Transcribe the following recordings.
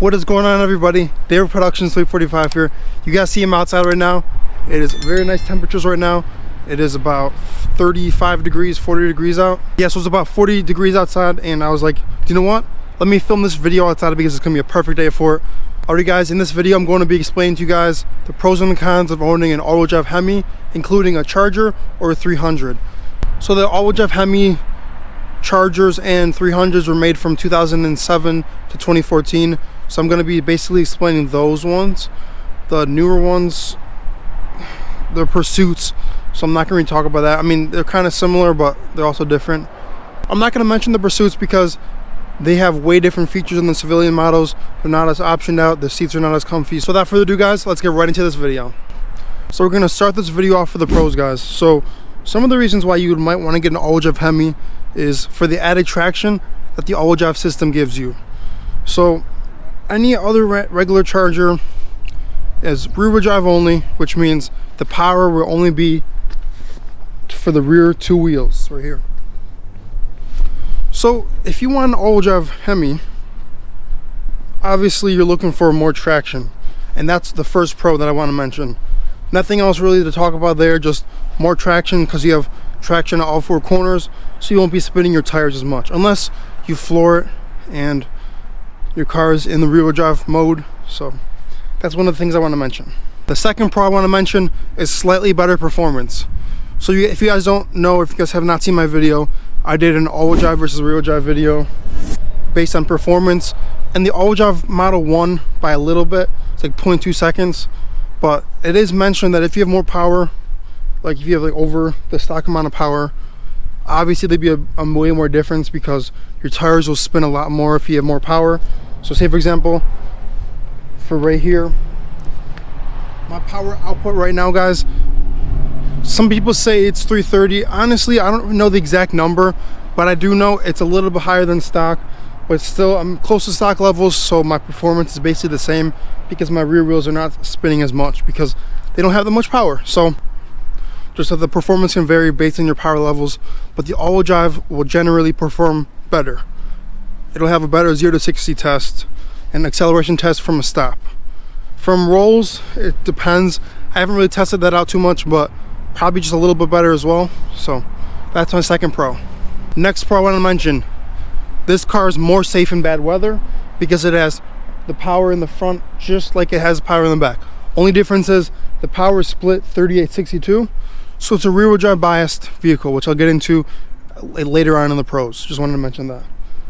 What is going on, everybody? David Productions 345 here. You guys see him outside right now. It is very nice temperatures right now. It is about 35 degrees, 40 degrees out. Yeah, so it's about 40 degrees outside, and I was like, do you know what? Let me film this video outside because it's gonna be a perfect day for it. Alright guys, in this video I'm going to be explaining to you guys the pros and the cons of owning an all-wheel drive Hemi, including a Charger or a 300. So the all-wheel drive Hemi Chargers and 300s were made from 2007 to 2014. So I'm going to be basically explaining those ones. The newer ones, they're Pursuits, so I'm not going to talk about that. I mean, they're kind of similar, but they're also different. I'm not going to mention the Pursuits because they have way different features than the civilian models. They're not as optioned out, the seats are not as comfy. So without further ado guys, let's get right into this video. So we're going to start this video off for the pros guys. So some of the reasons why you might want to get an all-wheel drive Hemi is for the added traction that the all-wheel drive system gives you. So any other regular Charger is rear-wheel drive only, which means the power will only be for the rear two wheels right here. So if you want an all-wheel drive Hemi, obviously you're looking for more traction, and that's the first pro that I want to mention. Nothing else really to talk about there, just more traction because you have traction at all four corners, so you won't be spinning your tires as much unless you floor it and your car is in the rear-wheel drive mode. So that's one of the things I want to mention. The second pro I want to mention is slightly better performance. So if you guys don't know, if you guys have not seen my video, I did an all-wheel drive versus rear-wheel drive video based on performance, and the all-wheel drive model won by a little bit. It's like 0.2 seconds, but it is mentioned that if you have more power, like if you have like over the stock amount of power, obviously there'd be a way more difference because your tires will spin a lot more if you have more power. So say for example, for right here, my power output right now guys, some people say it's 330. Honestly, I don't know the exact number, but I do know it's a little bit higher than stock, but still I'm close to stock levels, so my performance is basically the same because my rear wheels are not spinning as much because they don't have that much power. So just that the performance can vary based on your power levels, but the all-wheel drive will generally perform better. It'll have a better 0 to 60 test and acceleration test from a stop. From rolls, it depends. I haven't really tested that out too much, but probably just a little bit better as well. So that's my second pro. Next pro I want to mention, this car is more safe in bad weather because it has the power in the front just like it has power in the back. Only difference is the power is split 38-62, so it's a rear-wheel drive biased vehicle, which I'll get into later on in the pros. Just wanted to mention that.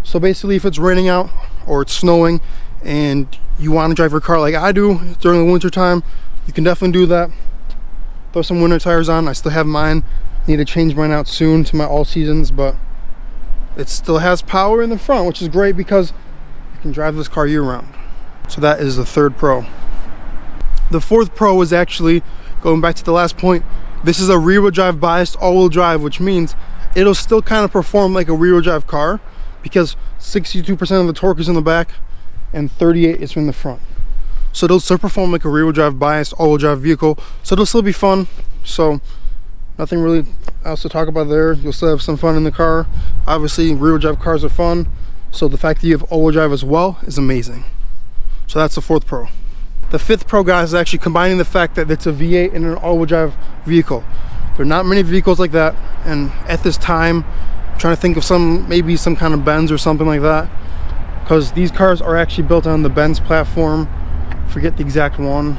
So basically, if it's raining out or it's snowing and you want to drive your car like I do during the winter time, you can definitely do that. Throw some winter tires on. I still have mine. Need to change mine out soon to my all seasons, but it still has power in the front, which is great because you can drive this car year round. So that is the third pro. The fourth pro is actually, going back to the last point, this is a rear-wheel drive biased all-wheel drive, which means it'll still kind of perform like a rear-wheel drive car because 62% of the torque is in the back and 38% is from the front. So it'll still perform like a rear-wheel drive biased all-wheel drive vehicle, so it'll still be fun. So nothing really else to talk about there. You'll still have some fun in the car. Obviously rear-wheel drive cars are fun, so the fact that you have all-wheel drive as well is amazing. So that's the fourth pro. The fifth pro guys is actually combining the fact that it's a V8 and an all-wheel drive vehicle. There are not many vehicles like that, and at this time I'm trying to think of maybe some kind of Benz or something like that, because these cars are actually built on the Benz platform. Forget the exact one.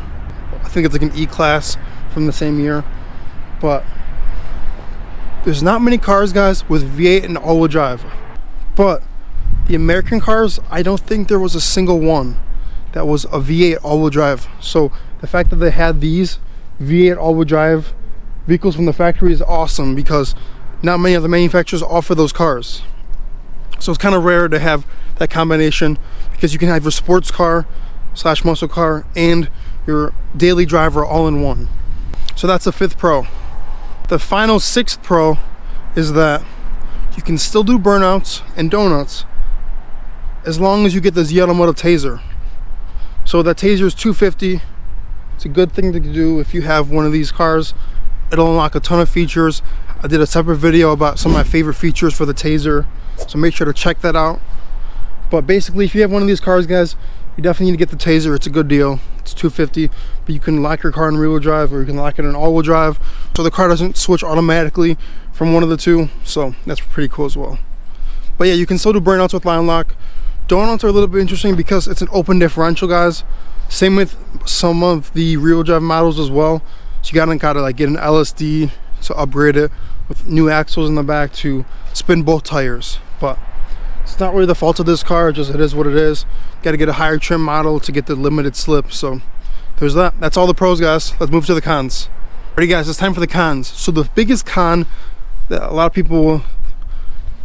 I think it's like an E-Class from the same year, but there's not many cars guys with V8 and all-wheel drive. But the American cars, I don't think there was a single one that was a V8 all-wheel drive. So the fact that they had these V8 all-wheel drive vehicles from the factory is awesome because not many of the manufacturers offer those cars. So it's kind of rare to have that combination because you can have your sports car / muscle car and your daily driver all in one. So that's the fifth pro. The final sixth pro is that you can still do burnouts and donuts as long as you get the Z Automotive taser. So that taser is $250. It's a good thing to do if you have one of these cars. It'll unlock a ton of features. I did a separate video about some of my favorite features for the taser, so make sure to check that out. But basically, if you have one of these cars, guys, you definitely need to get the Taser. It's a good deal. It's $250, but you can lock your car in rear-wheel drive or you can lock it in all-wheel drive, so the car doesn't switch automatically from one of the two. So that's pretty cool as well. But yeah, you can still do burnouts with line lock. Donouts are a little bit interesting because it's an open differential, guys. Same with some of the rear-wheel drive models as well. So you gotta like get an LSD to upgrade it with new axles in the back to spin both tires. But it's not really the fault of this car, just it is what it is. Got to get a higher trim model to get the limited slip. So there's that. That's all the pros, guys. Let's move to the cons. Alrighty, guys, it's time for the cons. So the biggest con that a lot of people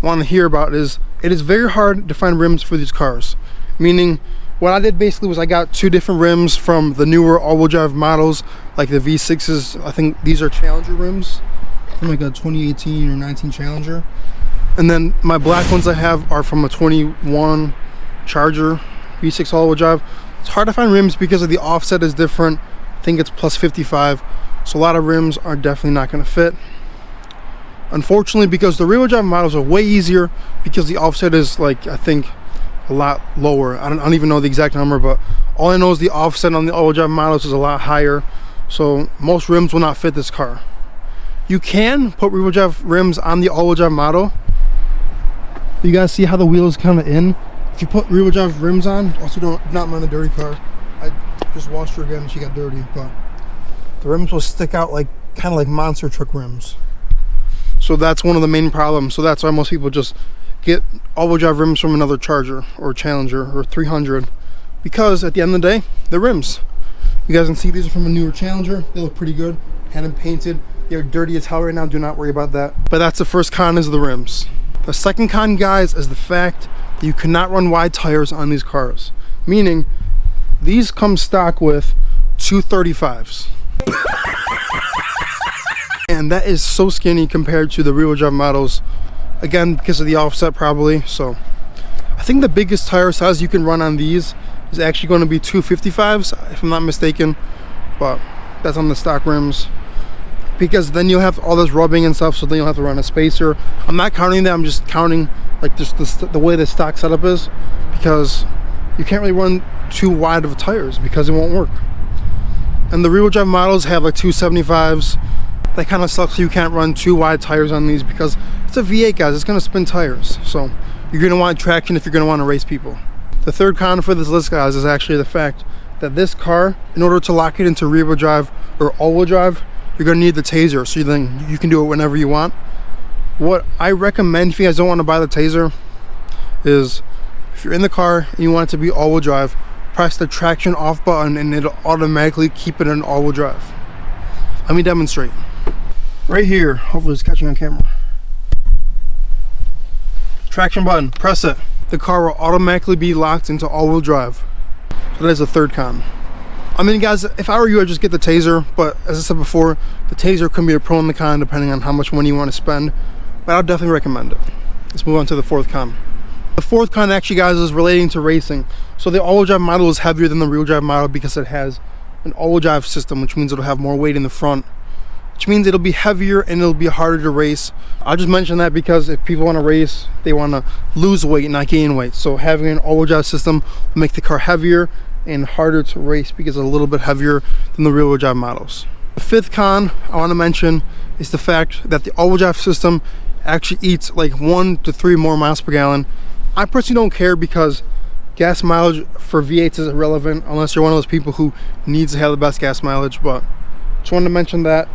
want to hear about is it is very hard to find rims for these cars. Meaning, what I did basically was I got 2 different rims from the newer all-wheel drive models, like the V6s. I think these are Challenger rims. I think like a 2018 or 19 Challenger. And then my black ones I have are from a 21 Charger V6 all-wheel drive. It's hard to find rims because of the offset is different. I think it's plus 55. So a lot of rims are definitely not going to fit. Unfortunately, because the rear-wheel drive models are way easier because the offset is like, I think, a lot lower. I don't even know the exact number, but all I know is the offset on the all-wheel drive models is a lot higher. So most rims will not fit this car. You can put rear-wheel drive rims on the all-wheel drive model. You guys see how the wheel is kind of in? If you put rear-wheel drive rims on, also not mind the dirty car. I just washed her again and she got dirty, but the rims will stick out like kind of like monster truck rims. So that's one of the main problems. So that's why most people just get all-wheel drive rims from another Charger or Challenger or 300, because at the end of the day, they're rims. You guys can see these are from a newer Challenger. They look pretty good. Had them painted. They're dirty as hell right now. Do not worry about that. But that's the first con, is the rims. The second con, guys, is the fact that you cannot run wide tires on these cars. Meaning, these come stock with 235s. And that is so skinny compared to the rear-wheel drive models. Again, because of the offset probably. So I think the biggest tire size you can run on these is actually going to be 255s, if I'm not mistaken. But that's on the stock rims, because then you'll have all this rubbing and stuff, so then you'll have to run a spacer. I'm not counting that, I'm just counting like just the way the stock setup is, because you can't really run too wide of tires because it won't work. And the rear-wheel drive models have like 275s. That kind of sucks. You can't run too wide tires on these because it's a V8, guys. It's going to spin tires, so you're going to want traction if you're going to want to race people. The third con for this list, guys, is actually the fact that this car, in order to lock it into rear-wheel drive or all-wheel drive, you're going to need the Taser, so then you can do it whenever you want. What I recommend if you guys don't want to buy the Taser is, if you're in the car and you want it to be all-wheel drive, press the traction off button and it'll automatically keep it in all-wheel drive. Let me demonstrate. Right here, hopefully it's catching on camera. Traction button, press it. The car will automatically be locked into all-wheel drive. So that is the third con. I mean, guys, if I were you, I'd just get the Taser, but as I said before, the Taser can be a pro and the con depending on how much money you want to spend, but I'll definitely recommend it. Let's move on to the fourth con. The fourth con, actually, guys, is relating to racing. So the all-wheel drive model is heavier than the rear-wheel drive model because it has an all-wheel drive system, which means it'll have more weight in the front, which means it'll be heavier and it'll be harder to race. I'll just mention that because if people want to race, they want to lose weight, not gain weight. So having an all-wheel drive system will make the car heavier and harder to race because it's a little bit heavier than the rear-wheel drive models. The fifth con I want to mention is the fact that the all-wheel drive system actually eats like 1 to 3 more miles per gallon. I personally don't care because gas mileage for V8s is irrelevant unless you're one of those people who needs to have the best gas mileage. But just wanted to mention that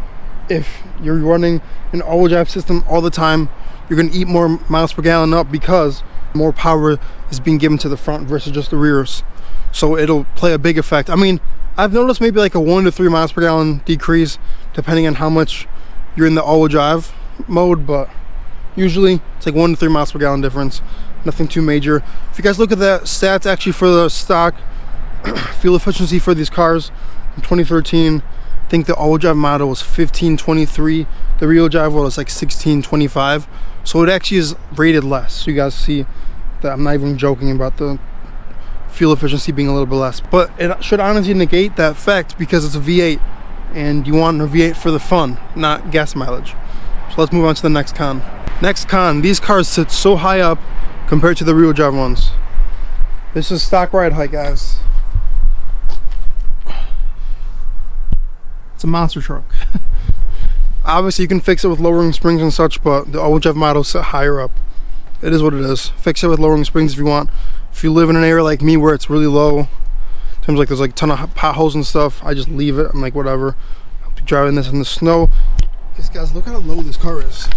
if you're running an all-wheel drive system all the time, you're going to eat more miles per gallon up because more power is being given to the front versus just the rears. So it'll play a big effect. I mean, I've noticed maybe like a 1 to 3 miles per gallon decrease depending on how much you're in the all-wheel drive mode, but usually it's like 1 to 3 miles per gallon difference. Nothing too major. If you guys look at the stats actually for the stock fuel efficiency for these cars in 2013, I think the all-wheel drive model was 1523. The rear-wheel drive was like 1625. So it actually is rated less. So you guys see that I'm not even joking about the fuel efficiency being a little bit less. But it should honestly negate that fact because it's a V8 and you want a V8 for the fun, not gas mileage. So let's move on to the next con. Next con, these cars sit so high up compared to the rear-wheel drive ones. This is stock ride height, guys. It's a monster truck. Obviously, you can fix it with lowering springs and such, but the AWD model is set higher up. It is what it is. Fix it with lowering springs if you want. If you live in an area like me where it's really low, seems like there's like a ton of potholes and stuff, I just leave it. I'm like, whatever. I'll be driving this in the snow. Because guys, look how low this car is.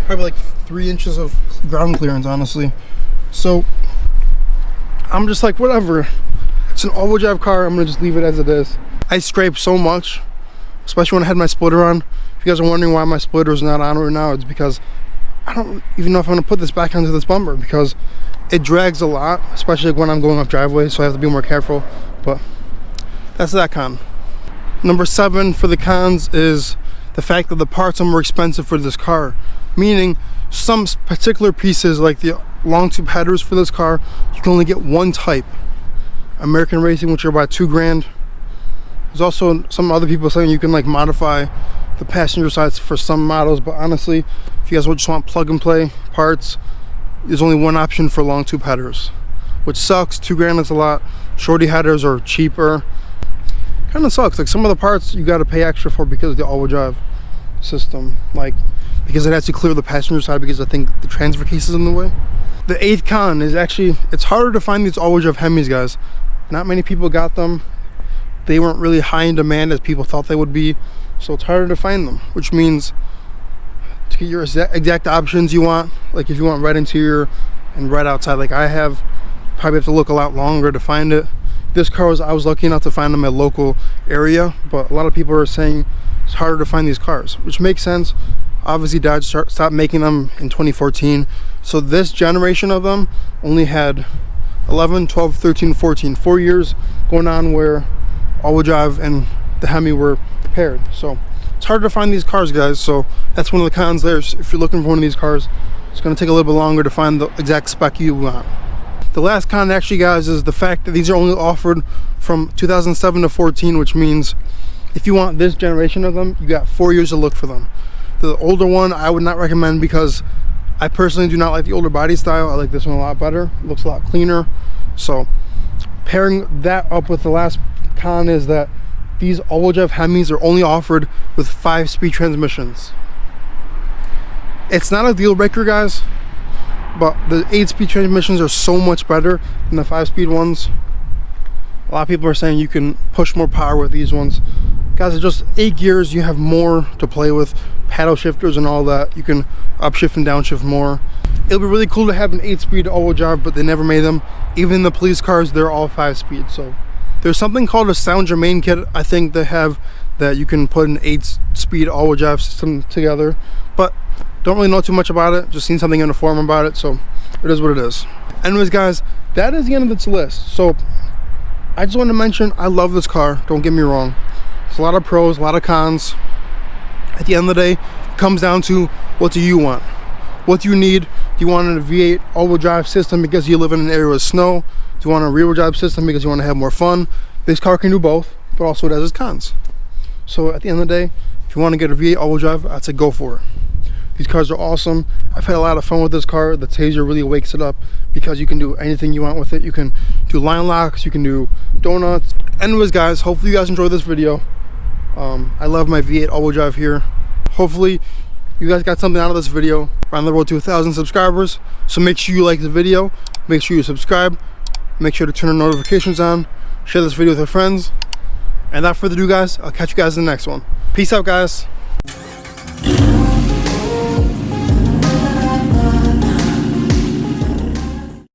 Probably like 3 inches of ground clearance, honestly. So I'm just like, whatever. It's an all-wheel drive car. I'm gonna just leave it as it is. I scrape so much, especially when I had my splitter on. If you guys are wondering why my splitter is not on right now, it's because I don't even know if I'm gonna put this back onto this bumper, because it drags a lot, especially when I'm going up driveways, so I have to be more careful. But that's that con. Number 7 for the cons is the fact that the parts are more expensive for this car. Meaning, some particular pieces, like the long tube headers for this car, you can only get one type. American Racing, which are about $2,000. There's also some other people saying you can like modify the passenger sides for some models, but honestly, if you guys just want plug and play parts, there's only one option for long tube headers, which sucks. $2,000 is a lot. Shorty headers are cheaper. Kind of sucks. Like some of the parts you got to pay extra for because of the all-wheel drive system, like because it has to clear the passenger side because I think the transfer case is in the way. The 8th con is actually, it's harder to find these all-wheel drive Hemis, guys. Not many people got them. They weren't really high in demand as people thought they would be, so it's harder to find them, which means to get your exact options you want, like if you want red interior and red outside like I have, probably have to look a lot longer to find it. This car I was lucky enough to find them in my local area, but a lot of people are saying it's harder to find these cars, which makes sense. Obviously Dodge stopped making them in 2014, so this generation of them only had 11, 12, 13, 14, 4 years going on where all-wheel drive and the Hemi were paired. So it's hard to find these cars, guys, so that's one of the cons there. If you're looking for one of these cars, it's going to take a little bit longer to find the exact spec you want. The last con actually, guys, is the fact that these are only offered from 2007 to 14, which means if you want this generation of them, you got 4 years to look for them. The older one I would not recommend because I personally do not like the older body style. I like this one a lot better. It looks a lot cleaner. So pairing that up with the last con is that these all-wheel drive Hemis are only offered with 5-speed transmissions. It's not a deal breaker, guys, but the 8-speed transmissions are so much better than the 5-speed ones. A lot of people are saying you can push more power with these ones. Guys, it's just 8 gears. You have more to play with, paddle shifters and all that. You can upshift and downshift more. It'll be really cool to have an 8-speed all-wheel drive, but they never made them. Even the police cars, they're all 5-speed. So there's something called a Sound Germain kit, I think they have, that you can put an 8-speed all-wheel drive system together, but don't really know too much about it. Just seen something in a forum about it, so it is what it is. Anyways, guys, that is the end of this list. So I just want to mention, I love this car, don't get me wrong. It's a lot of pros, a lot of cons. At the end of the day, it comes down to, what do you want? What do you need? Do you want a V8 all-wheel drive system because you live in an area with snow? Do you want a rear-wheel drive system because you want to have more fun? This car can do both, but also it has its cons. So at the end of the day, if you want to get a V8 all-wheel drive, I'd say go for it. These cars are awesome. I've had a lot of fun with this car. The Taser really wakes it up because you can do anything you want with it. You can do line locks, you can do donuts. Anyways, guys, hopefully you guys enjoyed this video. I love my V8 all-wheel drive here. Hopefully you guys got something out of this video. We're on the road to 1,000 subscribers, so make sure you like the video, make sure you subscribe, make sure to turn the notifications on, share this video with your friends, and without further ado, guys, I'll catch you guys in the next one. Peace out, guys.